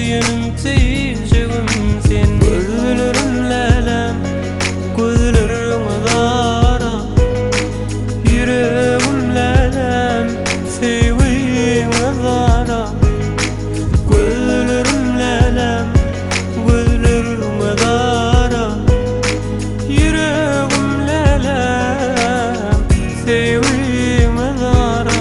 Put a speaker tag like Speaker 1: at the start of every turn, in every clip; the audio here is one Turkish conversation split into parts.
Speaker 1: Süýenim teyjegim sen gözlerim lälem gözlerim dara yüregim lälem sevgim dara gözlerim lälem gözlerim dara yüregim lälem sevgim dara.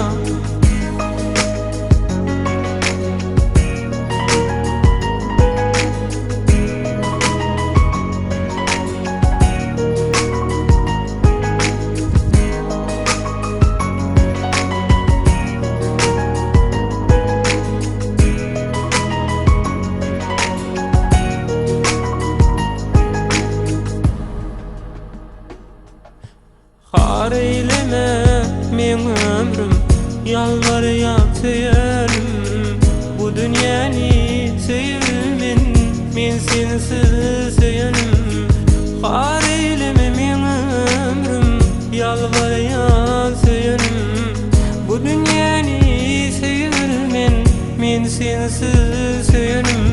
Speaker 1: Har eyleme men ömrüm yalvaryap söýerim bu dünýäni sevmen men sensiz söýerim. Har eyleme men ömrüm yalvaryap söýerim bu dünýäni sevmen men sensiz söýerim.